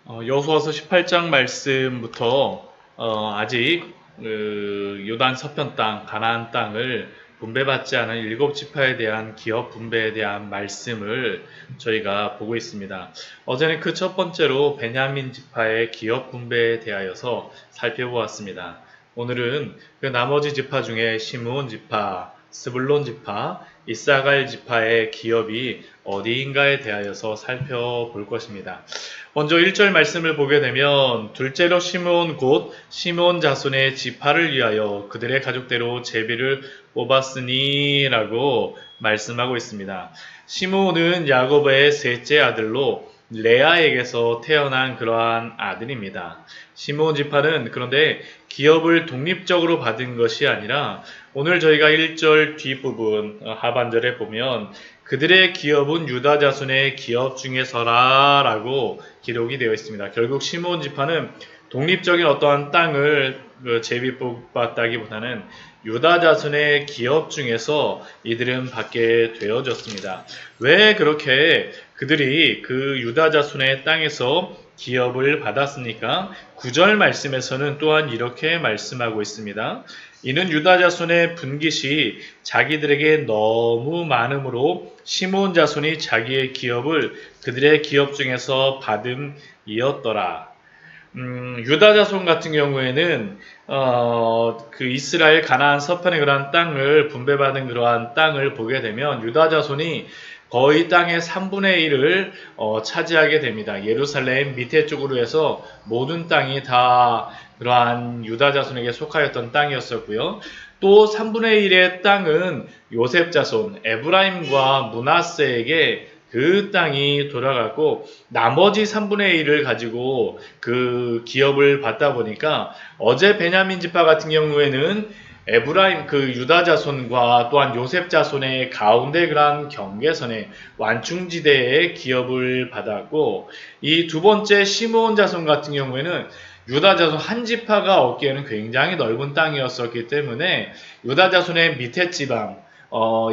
여호수아서 18장 말씀부터 아직 요단 서편 땅, 가나안 땅을 분배받지 않은 일곱 지파에 대한 기업 분배에 대한 말씀을 저희가 보고 있습니다. 어제는 그 첫 번째로 베냐민 지파의 기업 분배에 대하여서 살펴보았습니다. 오늘은 그 나머지 지파 중에 시므온 지파, 스불론 지파, 이사갈 지파의 기업이 어디인가에 대하여서 살펴볼 것입니다. 먼저 1절 말씀을 보게 되면 둘째로 시므온 곧 시므온 자손의 지파를 위하여 그들의 가족대로 제비를 뽑았으니 라고 말씀하고 있습니다. 시므온은 야곱의 셋째 아들로 레아에게서 태어난 그러한 아들입니다. 시므온 지파는 그런데 기업을 독립적으로 받은 것이 아니라 오늘 저희가 1절 뒷부분 하반절에 보면 그들의 기업은 유다 자손의 기업 중에서라 라고 기록이 되어 있습니다. 결국 시므온 지파는 독립적인 어떠한 땅을 제비 뽑았다기보다는 유다 자손의 기업 중에서 이들은 받게 되어졌습니다. 왜 그렇게 그들이 그 유다 자손의 땅에서 기업을 받았습니까? 9절 말씀에서는 또한 이렇게 말씀하고 있습니다. 이는 유다 자손의 분깃이 자기들에게 너무 많으므로 시므온 자손이 자기의 기업을 그들의 기업 중에서 받음이었더라. 유다 자손 같은 경우에는 그 이스라엘 가나안 서편의 그러한 땅을 분배받은 그러한 땅을 보게 되면 유다 자손이 거의 땅의 3분의 1을 차지하게 됩니다. 예루살렘 밑에 쪽으로 해서 모든 땅이 다 그러한 유다 자손에게 속하였던 땅이었었고요. 또 3분의 1의 땅은 요셉 자손 에브라임과 므낫세에게 그 땅이 돌아가고 나머지 3분의 1을 가지고 그 기업을 받다 보니까 어제 베냐민 지파 같은 경우에는 에브라임 그 유다 자손과 또한 요셉 자손의 가운데 그런 경계선에 완충지대에 기업을 받았고 이 두 번째 시므온 자손 같은 경우에는 유다 자손 한 지파가 얻기에는 굉장히 넓은 땅이었었기 때문에 유다 자손의 밑에 지방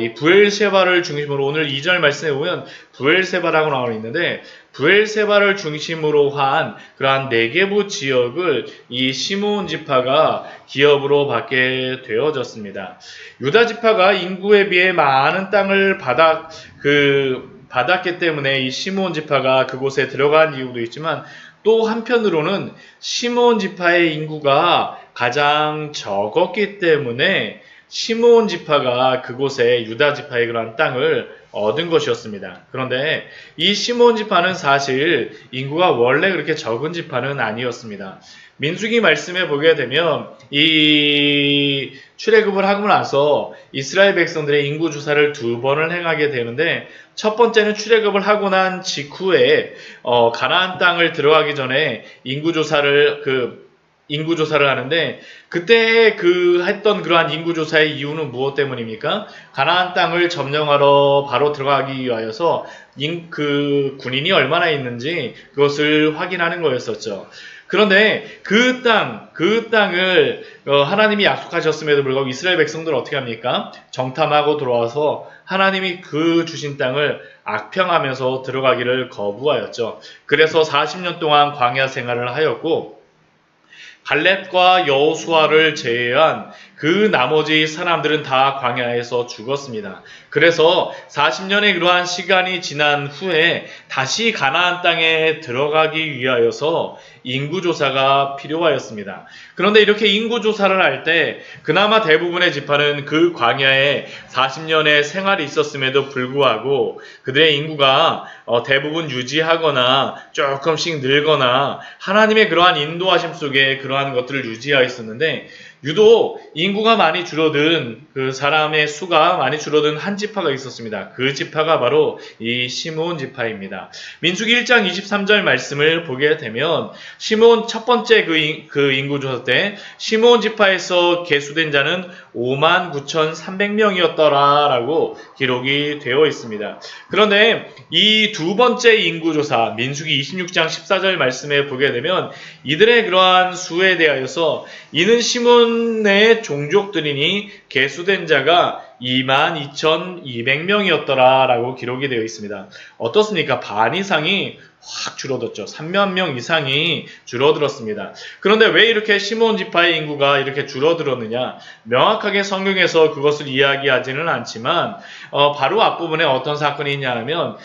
이 부엘세바를 중심으로 오늘 2절 말씀에 보면 부엘세바라고 나와 있는데 부엘세바를 중심으로 한 그러한 네게부 지역을 이 시므온 지파가 기업으로 받게 되어졌습니다. 유다 지파가 인구에 비해 많은 땅을 받았기 때문에 이 시므온 지파가 그곳에 들어간 이유도 있지만 또 한편으로는 시므온 지파의 인구가 가장 적었기 때문에 시므온 지파가 그곳에 유다 지파의 그러한 땅을 얻은 것이었습니다. 그런데 이 시므온 지파는 사실 인구가 원래 그렇게 적은 지파는 아니었습니다. 민수기 말씀에 보게 되면 이 출애굽을 하고 나서 이스라엘 백성들의 인구 조사를 두 번을 행하게 되는데 첫 번째는 출애굽을 하고 난 직후에 가나안 땅을 들어가기 전에 인구 조사를 하는데 그때 했던 그러한 인구조사의 이유는 무엇 때문입니까? 가나안 땅을 점령하러 바로 들어가기 위하여서 그 군인이 얼마나 있는지 그것을 확인하는 거였었죠. 그런데 그 땅을 하나님이 약속하셨음에도 불구하고 이스라엘 백성들은 어떻게 합니까? 정탐하고 들어와서 하나님이 그 주신 땅을 악평하면서 들어가기를 거부하였죠. 그래서 40년 동안 광야 생활을 하였고 갈렙과 여호수아를 제외한 그 나머지 사람들은 다 광야에서 죽었습니다. 그래서 40년의 그러한 시간이 지난 후에 다시 가나안 땅에 들어가기 위하여서 인구조사가 필요하였습니다. 그런데 이렇게 인구조사를 할 때 그나마 대부분의 지파는 그 광야에 40년의 생활이 있었음에도 불구하고 그들의 인구가 대부분 유지하거나 조금씩 늘거나 하나님의 그러한 인도하심 속에 그러한 것들을 유지하였었는데 유독 인구가 많이 줄어든 그 사람의 수가 많이 줄어든 한 지파가 있었습니다. 그 지파가 바로 이 시므온 지파입니다. 민수기 1장 23절 말씀을 보게 되면 시므온 첫 번째 그 인구조사 때 시므온 지파에서 계수된 자는 59,300명이었더라 라고 기록이 되어 있습니다. 그런데 이 두 번째 인구조사 민수기 26장 14절 말씀에 보게 되면 이들의 그러한 수에 대하여서 이는 시므온의 종족들이니 계수된 자가 22,200명이었더라 라고 기록이 되어 있습니다. 어떻습니까? 반 이상이 확 줄어들었죠. 3만 명 이상이 줄어들었습니다. 그런데 왜 이렇게 시므온 지파의 인구가 이렇게 줄어들었느냐? 명확하게 성경에서 그것을 이야기하지는 않지만 바로 앞부분에 어떤 사건이 있냐면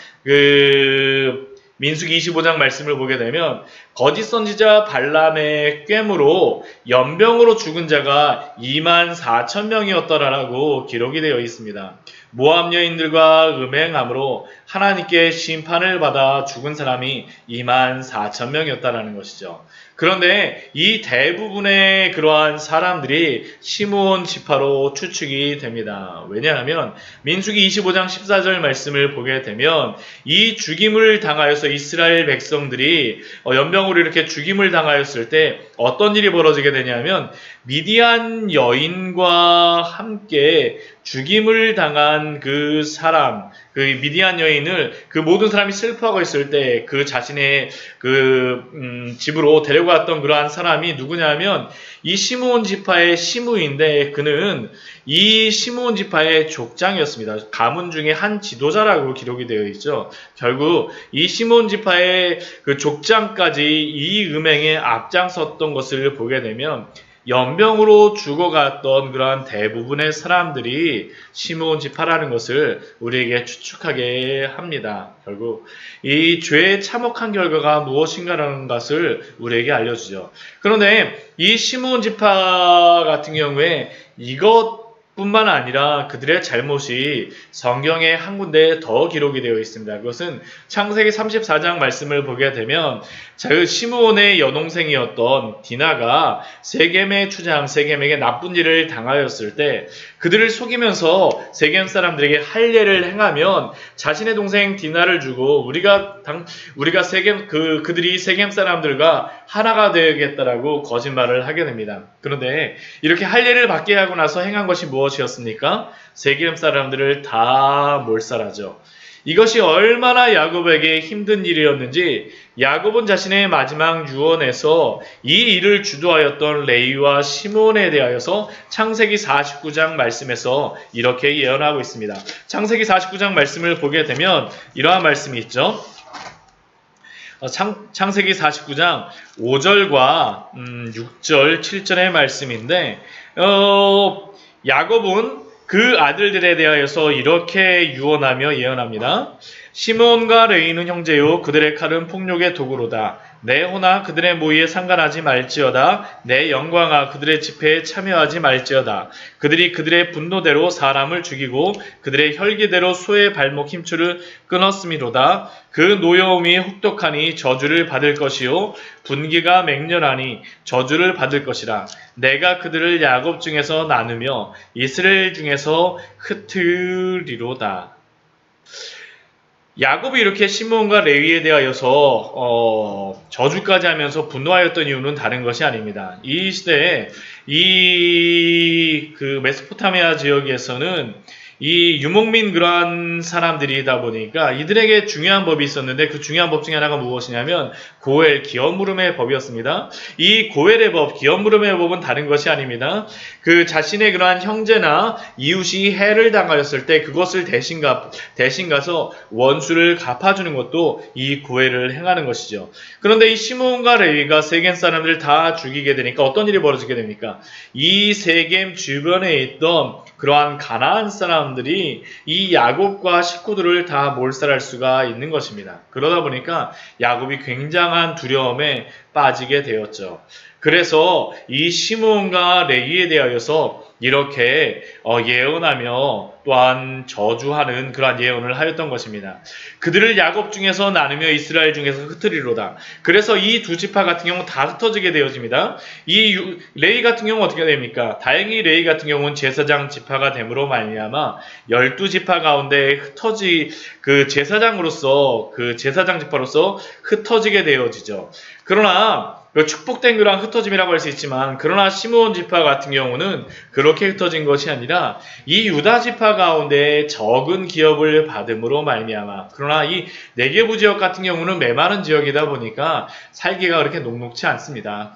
민수기 25장 말씀을 보게 되면 거짓 선지자 발람의 꾀으로 연병으로 죽은 자가 2만 4천 명이었더라라고 기록이 되어 있습니다. 모압 여인들과 음행함으로 하나님께 심판을 받아 죽은 사람이 2만 4천 명이었다라는 것이죠. 그런데 이 대부분의 그러한 사람들이 시므온 지파로 추측이 됩니다. 왜냐하면 민수기 25장 14절 말씀을 보게 되면 이 죽임을 당하여서 이스라엘 백성들이 연병으로 이렇게 죽임을 당하였을 때 어떤 일이 벌어지게 되냐면 미디안 여인과 함께 죽임을 당한 그 사람, 그 미디안 여인을 그 모든 사람이 슬퍼하고 있을 때 그 자신의 집으로 데려갔던 그러한 사람이 누구냐면 이 시므온 지파의 시므인데 그는 이 시므온 지파의 족장이었습니다. 가문 중에 한 지도자라고 기록이 되어 있죠. 결국 이 시므온 지파의 그 족장까지 이 음행에 앞장섰던 것을 보게 되면 연병으로 죽어갔던 그러한 대부분의 사람들이 시므온 지파라는 것을 우리에게 추측하게 합니다. 결국 이 죄에 참혹한 결과가 무엇인가라는 것을 우리에게 알려주죠. 그런데 이 시므온 지파 같은 경우에 이것뿐만 아니라 그들의 잘못이 성경에 한 군데 더 기록이 되어 있습니다. 그것은 창세기 34장 말씀을 보게 되면 시므온의 여동생이었던 디나가 세겜의 추장 세겜에게 나쁜 일을 당하였을 때 그들을 속이면서 세겜 사람들에게 할례를 행하면 자신의 동생 디나를 주고 우리가 그들이 세겜 사람들과 하나가 되겠다라고 거짓말을 하게 됩니다. 그런데 이렇게 할례를 받게 하고 나서 행한 것이 무엇이었습니까? 세겜 사람들을 다 몰살하죠. 이것이 얼마나 야곱에게 힘든 일이었는지 야곱은 자신의 마지막 유언에서 이 일을 주도하였던 레위와 시므온에 대하여서 창세기 49장 말씀에서 이렇게 예언하고 있습니다. 창세기 49장 말씀을 보게 되면 이러한 말씀이 있죠. 창세기 49장 5절과 6절, 7절의 말씀인데 야곱은 그 아들들에 대하여서 이렇게 유언하며 예언합니다. 시므온과 레위는 형제요 그들의 칼은 폭력의 도구로다. 내 호나 그들의 모의에 상관하지 말지어다. 내 영광아 그들의 집회에 참여하지 말지어다. 그들이 그들의 분노대로 사람을 죽이고 그들의 혈기대로 소의 발목 힘줄을 끊었음이로다. 그 노여움이 혹독하니 저주를 받을 것이요 분기가 맹렬하니 저주를 받을 것이라. 내가 그들을 야곱 중에서 나누며 이스라엘 중에서 흩으리로다. 야곱이 이렇게 시므온과 레위에 대하여서 저주까지 하면서 분노하였던 이유는 다른 것이 아닙니다. 이 시대에 그 메소포타미아 지역에서는 이 유목민 그러한 사람들이다 보니까 이들에게 중요한 법이 있었는데 그 중요한 법 중에 하나가 무엇이냐면 고엘, 기업무름의 법이었습니다. 이 고엘의 법, 기업무름의 법은 다른 것이 아닙니다. 그 자신의 그러한 형제나 이웃이 해를 당하였을 때 그것을 대신 가서 원수를 갚아주는 것도 이 고엘을 행하는 것이죠. 그런데 이 시므온과 레위가 세겜 사람들을 다 죽이게 되니까 어떤 일이 벌어지게 됩니까? 이 세겜 주변에 있던 그러한 가나안 사람들이 이 야곱과 식구들을 다 몰살할 수가 있는 것입니다. 그러다 보니까 야곱이 굉장한 두려움에 빠지게 되었죠. 그래서 이 시므온과 레위에 대하여서 이렇게 예언하며 또한 저주하는 그러한 예언을 하였던 것입니다. 그들을 야곱 중에서 나누며 이스라엘 중에서 흩으리로다. 그래서 이 두 지파 같은 경우는 다 흩어지게 되어집니다. 이 레위 같은 경우는 어떻게 됩니까? 다행히 레위 같은 경우는 제사장 지파가 됨으로 말미암아 12지파 가운데 그 제사장으로서 그 제사장 지파로서 흩어지게 되어지죠. 그러나 축복된 그런 흩어짐이라고 할 수 있지만 그러나 시므온 지파 같은 경우는 그렇게 흩어진 것이 아니라 이 유다 지파 가운데 적은 기업을 받음으로 말미암아 그러나 이 네게부 지역 같은 경우는 메마른 지역이다 보니까 살기가 그렇게 녹록지 않습니다.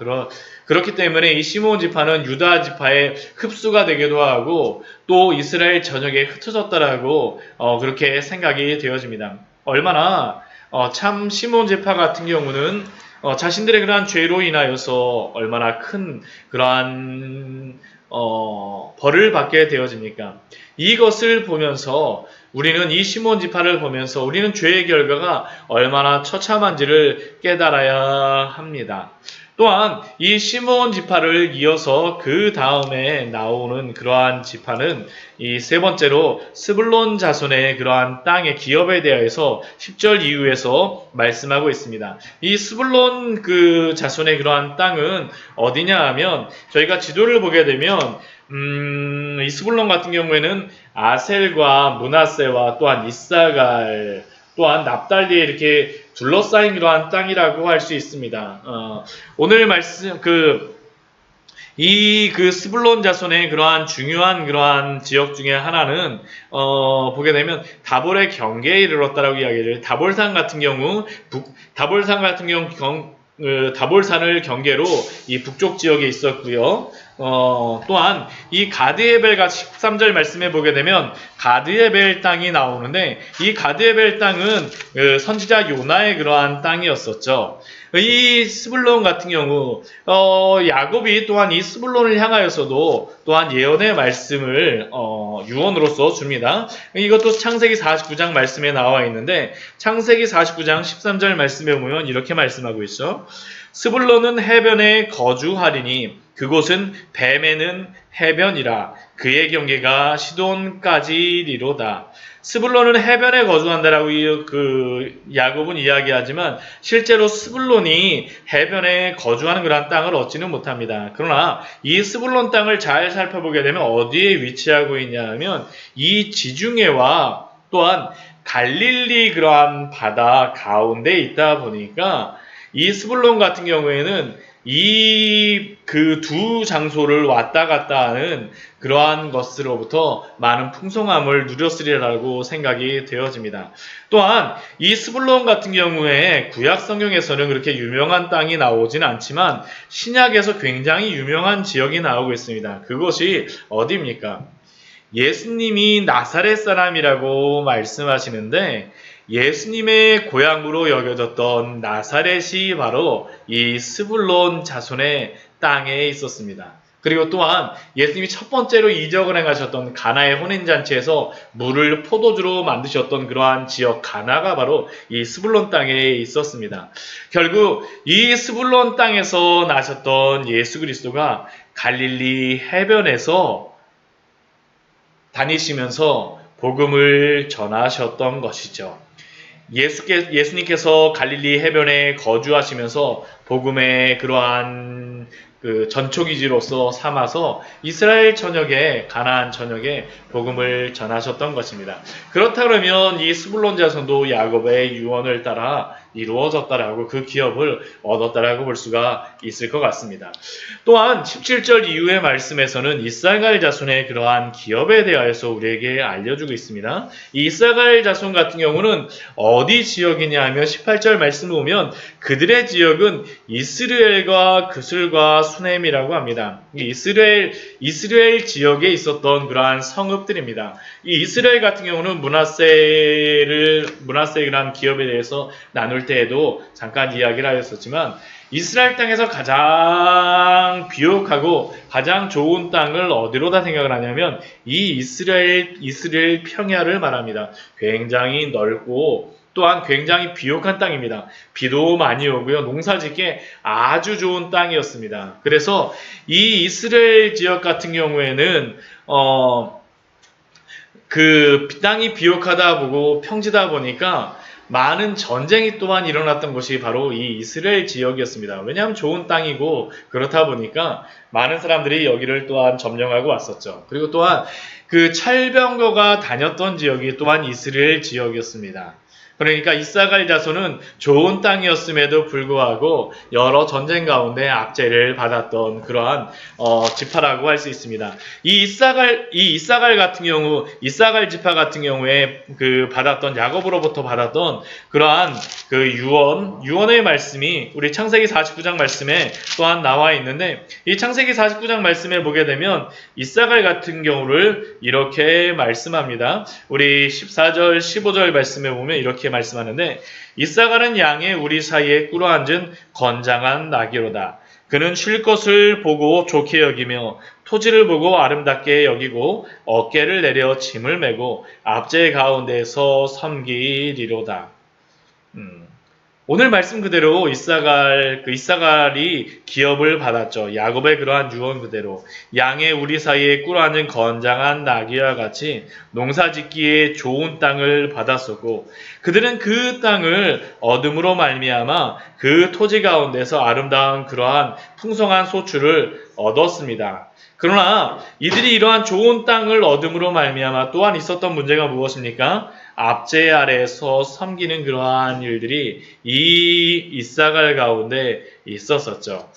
그렇기 때문에 이 시므온 지파는 유다 지파의 흡수가 되기도 하고 또 이스라엘 전역에 흩어졌다라고 그렇게 생각이 되어집니다. 얼마나 참 시몬 지파 같은 경우는 자신들의 그러한 죄로 인하여서 얼마나 큰 그러한 벌을 받게 되어집니까? 이것을 보면서 우리는 이 시몬 지파를 보면서 우리는 죄의 결과가 얼마나 처참한지를 깨달아야 합니다. 또한 이 시몬 지파를 이어서 그 다음에 나오는 그러한 지파는 이 세 번째로 스불론 자손의 그러한 땅의 기업에 대해서 10절 이후에서 말씀하고 있습니다. 이 스불론 그 자손의 그러한 땅은 어디냐 하면 저희가 지도를 보게 되면 이 스불론 같은 경우에는 아셀과 므낫세와 또한 이사갈 또한 납달리에 이렇게 둘러싸인 그러한 땅이라고 할 수 있습니다. 오늘 말씀 그 스불론 자손의 그러한 중요한 그러한 지역 중에 하나는 보게 되면 다볼의 경계에 이르렀다라고 이야기를 다볼산 같은 경우 다볼산을 경계로 이 북쪽 지역에 있었고요. 또한 이 가드에벨 13절 말씀에 보게 되면 가드에벨 땅이 나오는데 이 가드에벨 땅은 선지자 요나의 그러한 땅이었었죠. 이 스불론 같은 경우 야곱이 또한 이 스불론을 향하여서도 또한 예언의 말씀을 유언으로서 줍니다. 이것도 창세기 49장 말씀에 나와 있는데 창세기 49장 13절 말씀에 보면 이렇게 말씀하고 있죠. 스불론은 해변에 거주하리니 그곳은 뱀에는 해변이라 그의 경계가 시돈까지리로다. 스불론은 해변에 거주한다라고 야곱은 이야기하지만 실제로 스불론이 해변에 거주하는 그런 땅을 얻지는 못합니다. 그러나 이 스불론 땅을 잘 살펴보게 되면 어디에 위치하고 있냐 하면 이 지중해와 또한 갈릴리 그러한 바다 가운데 있다 보니까 이 스불론 같은 경우에는 이 그 두 장소를 왔다 갔다 하는 그러한 것으로부터 많은 풍성함을 누렸으리라고 생각이 되어집니다. 또한 이 스불론 같은 경우에 구약 성경에서는 그렇게 유명한 땅이 나오진 않지만 신약에서 굉장히 유명한 지역이 나오고 있습니다. 그것이 어디입니까? 예수님이 나사렛 사람이라고 말씀하시는데 예수님의 고향으로 여겨졌던 나사렛이 바로 이 스불론 자손의 땅에 있었습니다. 그리고 또한 예수님이 첫 번째로 이적을 행하셨던 가나의 혼인잔치에서 물을 포도주로 만드셨던 그러한 지역 가나가 바로 이 스불론 땅에 있었습니다. 결국 이 스불론 땅에서 나셨던 예수 그리스도가 갈릴리 해변에서 다니시면서 복음을 전하셨던 것이죠. 예수님께서 갈릴리 해변에 거주하시면서 복음의 그러한 전초기지로서 삼아서 이스라엘 전역에 가나안 전역에 복음을 전하셨던 것입니다. 그렇다 그러면 이 스불론 자손도 야곱의 유언을 따라 이루어졌다라고 그 기업을 얻었다라고 볼 수가 있을 것 같습니다. 또한 17절 이후의 말씀에서는 이사갈 자손의 그러한 기업에 대하여서 우리에게 알려주고 있습니다. 이 이사갈 자손 같은 경우는 어디 지역이냐 하면 18절 말씀을 보면 그들의 지역은 이스라엘과 그술과 수넴이라고 합니다. 이스라엘 지역에 있었던 그러한 성읍들입니다. 이 이스라엘 같은 경우는 므낫세의 그러한 기업에 대해서 나눌 때에도 잠깐 이야기를 하였었지만 이스라엘 땅에서 가장 비옥하고 가장 좋은 땅을 어디로다 생각을 하냐면 이 이스라엘 평야를 말합니다. 굉장히 넓고 또한 굉장히 비옥한 땅입니다. 비도 많이 오고요. 농사짓기에 아주 좋은 땅이었습니다. 그래서 이 이스라엘 지역 같은 경우에는 그 땅이 비옥하다 보고 평지다 보니까 많은 전쟁이 또한 일어났던 곳이 바로 이 이스라엘 지역이었습니다. 왜냐하면 좋은 땅이고 그렇다 보니까 많은 사람들이 여기를 또한 점령하고 왔었죠. 그리고 또한 그 찰병거가 다녔던 지역이 또한 이스라엘 지역이었습니다. 그러니까 이사갈 자손은 좋은 땅이었음에도 불구하고 여러 전쟁 가운데 압제를 받았던 그러한 지파라고 할 수 있습니다. 이 이사갈 같은 경우, 이사갈 지파 같은 경우에 그 받았던 야곱으로부터 받았던 그러한 그 유언의 말씀이 우리 창세기 49장 말씀에 또한 나와 있는데 이 창세기 49장 말씀에 보게 되면 이사갈 같은 경우를 이렇게 말씀합니다. 우리 14절, 15절 말씀에 보면 이렇게 이렇게 말씀하는데 이사갈은 양의 우리 사이에 꿇어앉은 건장한 나귀로다. 그는 쉴 것을 보고 좋게 여기며 토지를 보고 아름답게 여기고 어깨를 내려 짐을 메고 압제 가운데서 섬기리로다. 오늘 말씀 그대로 이사갈이 기업을 받았죠. 야곱의 그러한 유언 그대로 양의 우리 사이에 꿇어앉은 건장한 나귀와 같이 농사짓기에 좋은 땅을 받았었고 그들은 그 땅을 얻음으로 말미암아 그 토지 가운데서 아름다운 그러한 풍성한 소출을 얻었습니다. 그러나 이들이 이러한 좋은 땅을 얻음으로 말미암아 또한 있었던 문제가 무엇입니까? 압제 아래에서 섬기는 그러한 일들이 이 이사갈 가운데 있었었죠.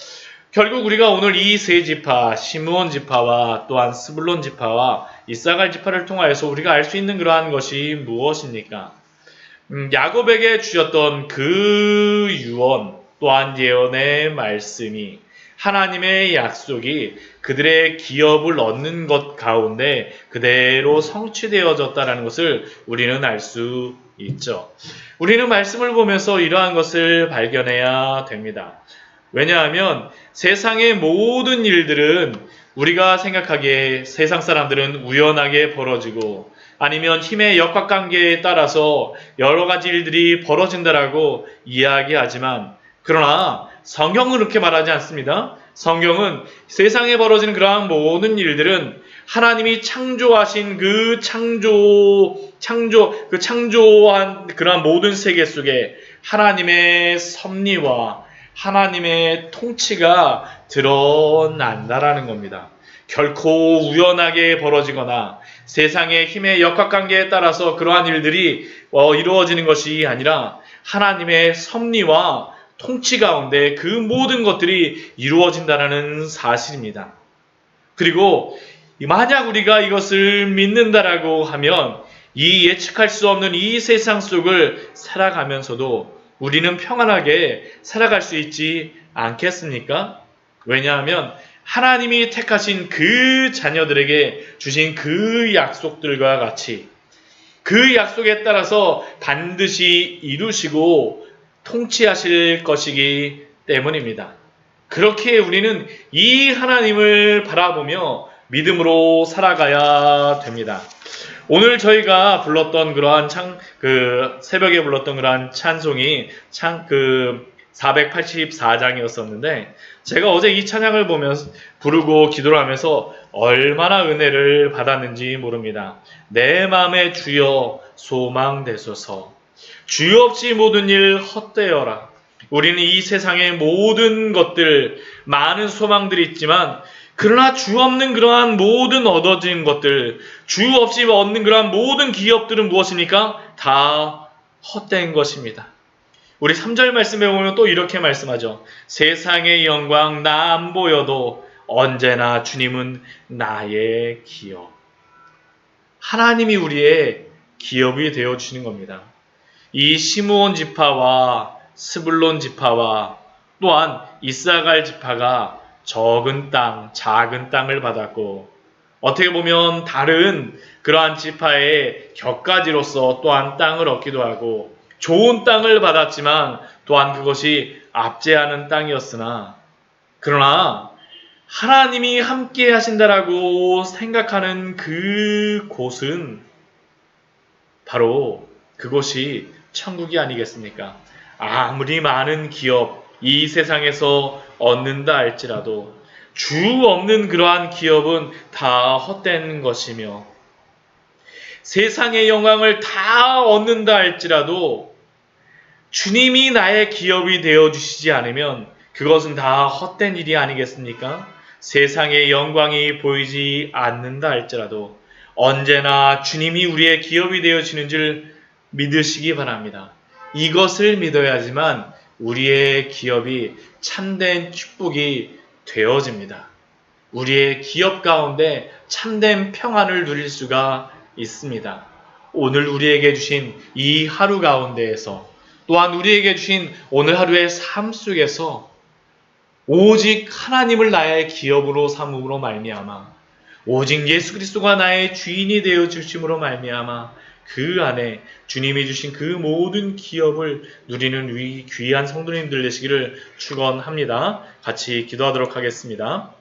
결국 우리가 오늘 이 세 지파, 시므온 지파와 또한 스불론 지파와 이사갈 지파를 통하여서 우리가 알 수 있는 그러한 것이 무엇입니까? 야곱에게 주셨던 그 유언 또한 예언의 말씀이 하나님의 약속이 그들의 기업을 얻는 것 가운데 그대로 성취되어졌다는 것을 우리는 알 수 있죠. 우리는 말씀을 보면서 이러한 것을 발견해야 됩니다. 왜냐하면 세상의 모든 일들은 우리가 생각하기에 세상 사람들은 우연하게 벌어지고 아니면 힘의 역학관계에 따라서 여러 가지 일들이 벌어진다라고 이야기하지만 그러나 성경은 그렇게 말하지 않습니다. 성경은 세상에 벌어지는 그러한 모든 일들은 하나님이 창조하신 창조한 그러한 모든 세계 속에 하나님의 섭리와 하나님의 통치가 드러난다라는 겁니다. 결코 우연하게 벌어지거나 세상의 힘의 역학관계에 따라서 그러한 일들이 이루어지는 것이 아니라 하나님의 섭리와 통치 가운데 그 모든 것들이 이루어진다는 사실입니다. 그리고 만약 우리가 이것을 믿는다라고 하면 이 예측할 수 없는 이 세상 속을 살아가면서도 우리는 평안하게 살아갈 수 있지 않겠습니까? 왜냐하면 하나님이 택하신 그 자녀들에게 주신 그 약속들과 같이 그 약속에 따라서 반드시 이루시고 통치하실 것이기 때문입니다. 그렇게 우리는 이 하나님을 바라보며 믿음으로 살아가야 됩니다. 오늘 저희가 불렀던 그러한 새벽에 불렀던 그러한 찬송이 484장이었었는데 제가 어제 이 찬양을 보면서 부르고 기도를 하면서 얼마나 은혜를 받았는지 모릅니다. 내 마음에 주여 소망되소서. 주 없이 모든 일 헛되어라. 우리는 이 세상의 모든 것들, 많은 소망들이 있지만 그러나 주 없는 그러한 모든 얻어진 것들, 주 없이 얻는 그러한 모든 기업들은 무엇입니까? 다 헛된 것입니다. 우리 3절 말씀에 보면 또 이렇게 말씀하죠. 세상의 영광 나 안 보여도 언제나 주님은 나의 기업. 하나님이 우리의 기업이 되어주시는 겁니다. 이 시므온 지파와 스불론 지파와 또한 이사갈 지파가 작은 땅을 받았고 어떻게 보면 다른 그러한 지파의 격가지로서 또한 땅을 얻기도 하고 좋은 땅을 받았지만 또한 그것이 압제하는 땅이었으나 그러나 하나님이 함께 하신다라고 생각하는 그 곳은 바로 그것이 천국이 아니겠습니까? 아무리 많은 기업 이 세상에서 얻는다 할지라도 주 없는 그러한 기업은 다 헛된 것이며 세상의 영광을 다 얻는다 할지라도 주님이 나의 기업이 되어주시지 않으면 그것은 다 헛된 일이 아니겠습니까? 세상의 영광이 보이지 않는다 할지라도 언제나 주님이 우리의 기업이 되어지는 줄 믿으시기 바랍니다. 이것을 믿어야지만 우리의 기업이 참된 축복이 되어집니다. 우리의 기업 가운데 참된 평안을 누릴 수가 있습니다. 오늘 우리에게 주신 이 하루 가운데에서 또한 우리에게 주신 오늘 하루의 삶 속에서 오직 하나님을 나의 기업으로 삼음으로 말미암아 오직 예수 그리스도가 나의 주인이 되어 주심으로 말미암아 그 안에 주님이 주신 그 모든 기업을 누리는 귀한 성도님들 되시기를 축원합니다. 같이 기도하도록 하겠습니다.